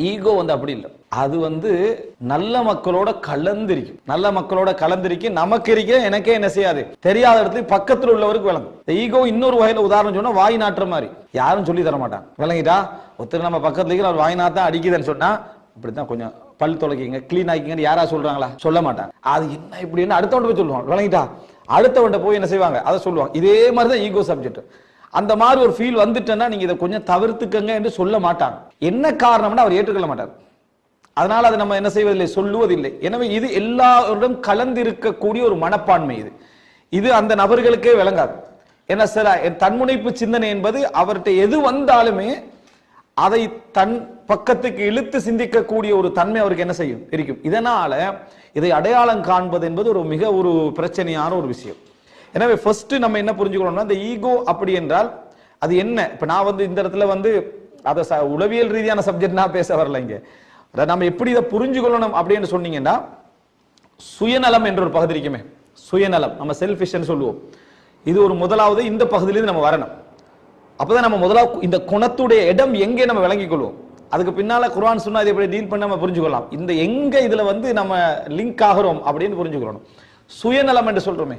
Ego அப்படி இல்லை. அது நல்ல மக்களோட கலந்திருக்கும். நல்ல மக்களோட கலந்திருக்கும். நமக்கு இருக்க எனக்கே என்ன செய்யாது, தெரியாத இடத்துல பக்கத்தில் உள்ளவருக்கு விளங்கும். ஈகோ இன்னொரு வகையில உதாரணம் சொன்னா வாய் நாட்டுற மாதிரி. யாரும் சொல்லி தர மாட்டாங்க. விளங்கிட்டா? ஒருத்தர் நம்ம பக்கத்துல இருக்கிற அவர் வாய் நாத்தான் அடிக்குதுன்னு சொன்னா இப்படித்தான் கொஞ்சம் பல் துளைக்கிங்க, கிளீன் ஆக்கிங்கன்னு யாரா சொல்றாங்களா? சொல்ல மாட்டாங்க. அது என்ன இப்படின்னு அடுத்தவன்ட்ட போய் சொல்லுவாங்க. விளங்கிட்டா? அடுத்தவன்ட்ட போய் என்ன செய்வாங்க, அதை சொல்லுவாங்க. இதே மாதிரிதான் ஈகோ சப்ஜெக்ட். அந்த மாதிரி ஒரு ஃபீல் வந்துட்டேன்னா நீங்க இதை கொஞ்சம் தவிர்த்துக்கங்க என்று சொல்ல மாட்டாங்க. என்ன காரணம்னா அவர் ஏற்றுக்கொள்ள மாட்டார். அதனால அதை நம்ம என்ன செய்வதில்லை, சொல்லுவதில்லை. எனவே இது எல்லாருடன் கலந்திருக்கக்கூடிய ஒரு மனப்பான்மை. இது அந்த நபர்களுக்கே விளங்காது. என்ன சார், தன்முனைப்பு சிந்தனை என்பது அவர்கிட்ட எது வந்தாலுமே அதை தன் பக்கத்துக்கு இழுத்து சிந்திக்கக்கூடிய ஒரு தன்மை அவருக்கு என்ன செய்யும், இருக்கும். இதனால இதை அடையாளம் காண்பது என்பது ஒரு பிரச்சனையான ஒரு விஷயம். எனவே ஃபர்ஸ்ட் நம்ம என்ன புரிஞ்சுக்கணும்னா, இந்த ஈகோ அப்படி என்றால் அது என்ன. இப்ப நான் இந்த இடத்துல அதை உளவியல் ரீதியான சப்ஜெக்ட் நான் பேச வரல. இங்க நம்ம எப்படி இதை புரிஞ்சுக்கொள்ளணும் அப்படின்னு சொன்னீங்கன்னா, சுயநலம் என்ற ஒரு பகுதி இருக்குமே, சுயநலம், நம்ம செல்ஃபிஷ்னு சொல்லுவோம். இது ஒரு முதலாவது இந்த பகுதியிலிருந்து நம்ம வரணும். அப்பதான் நம்ம முதலாவது இந்த குணத்துடைய இடம் எங்கே நம்ம விளங்கிக் கொள்வோம். அதுக்கு பின்னால குர்ஆன் சொன்னா இதை எப்படி டீல் பண்ண நம்ம புரிஞ்சுக்கொள்ளலாம். இந்த எங்க இதுல நம்ம லிங்க் ஆகிறோம் அப்படின்னு புரிஞ்சுக்கணும். சுயநலம் என்று சொல்றோமே,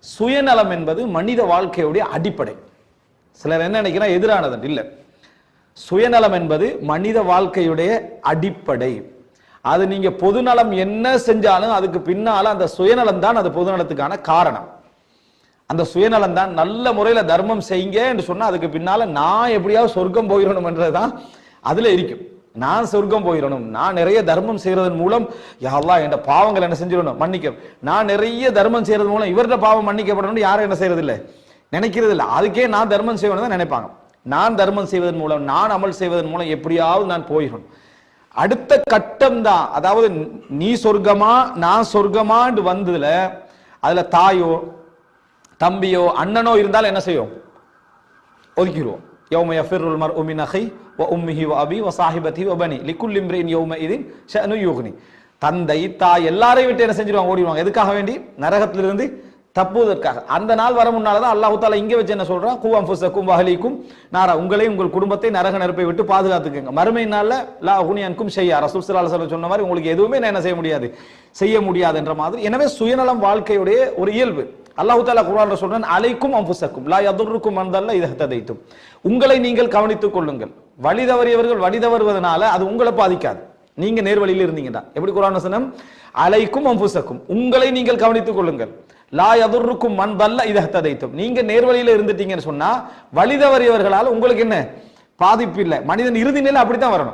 சுயநலம் என்பது மனித வாழ்க்கையுடைய அடிப்படை. சிலர் என்ன நினைக்கிறா எதிரானது இல்ல. சுயநலம் என்பது மனித வாழ்க்கையுடைய அடிப்படை. அது நீங்க பொதுநலம் என்ன செஞ்சாலும் அதுக்கு பின்னால அந்த சுயநலம் தான் அது பொதுநலத்துக்கான காரணம். அந்த சுயநலம் தான். நல்ல முறையில தர்மம் செய்யுங்க என்று சொன்னா அதுக்கு பின்னால நான் எப்படியாவது சொர்க்கம் போயிடணும் என்றதுதான் அதுல இருக்கும். நான் சொர்க்கம் போயிடணும், நான் நிறைய தர்மம் செய்யறதன் மூலம் யா அல்லாஹ் என்ற பாவங்கள் என்ன செஞ்சிடணும், மன்னிக்க. நான் நிறைய தர்மம் செய்யறது மூலம் இவருடைய பாவம் மன்னிக்கப்படணும் யாரும் என்ன செய்யறது இல்லை, நினைக்கிறது இல்லை. அதுக்கே நான் தர்மம் செய்யணும் தான் நினைப்பாங்க. நான் தர்மம் செய்வதன் மூலம், நான் அமல் செய்வதன் மூலம் எப்படியாவது நான் போயிடணும். அடுத்த கட்டம் தான், அதாவது நீ சொர்க்கமா நான் சொர்க்கமான்னு வந்ததுல அதுல தாயோ தம்பியோ அண்ணனோ இருந்தாலும் என்ன செய்யும், ஒதுக்கிடுவோம். யௌம யஃபிருல் மர்உ மின் அஹி வ உம்மிஹி வ அபி வ ஸாஹிபதிஹி வ பனி லிக்குல்லி இம்ரிஇன் யௌமஇதின் ஷஅனு யுக்னி. தந்தை தாய் எல்லாரையும் விட்டு என்ன செஞ்சிருவாங்க, ஓடிடுவாங்க. எதுக்காக வேண்டி? நரகத்திலிருந்து தப்புவதற்காக. அந்த நாள் வர முன்னாலதான் அல்லாஹ் தஆலா இங்க வச்சு என்ன சொல்றான், கு அன்ஃபுஸக்கும் வ அஹ்லீக்கும் நாரா, உங்களையும் உங்கள் குடும்பத்தை நரக நெருப்பை விட்டு பாதுகாத்துக்கங்க. மறுமை நாள்ல லா உக்னியன்கும் ஷையா, ரசூல் ஸல்லல்லாஹு அலைஹி வஸல்லம் சொன்ன மாதிரி உங்களுக்கு எதுவுமே என்ன செய்ய முடியாது, செய்ய முடியாது என்ற மாதிரி. எனவே சுயநலம் வாழ்க்கையுடைய ஒரு இயல்பு. அல்லாஹ் தஆலா குர்ஆன்ல சொல்றான், அலைக்கும் அன்ஃபுஸக்கும் லா யதுர்ருக்கும் மன் தல்ல இதா ஹததைத்தும், உங்களை நீங்கள் கவனித்துக் கொள்ளுங்கள். வழி தவறியவர்கள் வழி தவறுவதனால அது உங்களை பாதிக்காது, நீங்க நேர்வழியில் இருந்தீங்கன்னா. எப்படி குர்ஆன் வசனம், அலைக்கும் அன்ஃபுஸக்கும், உங்களை நீங்கள் கவனித்துக் கொள்ளுங்கள். லா யதுர்ருக்கும் மன் தல்ல இதா ஹததைத்தும், நீங்க நேர்வழியில இருந்துட்டீங்கன்னு சொன்னா வழி தவறியவர்களால உங்களுக்கு என்ன பாதிப்பு இல்லை. மனிதன் இறுதி நிலை அப்படித்தான் வரணும்.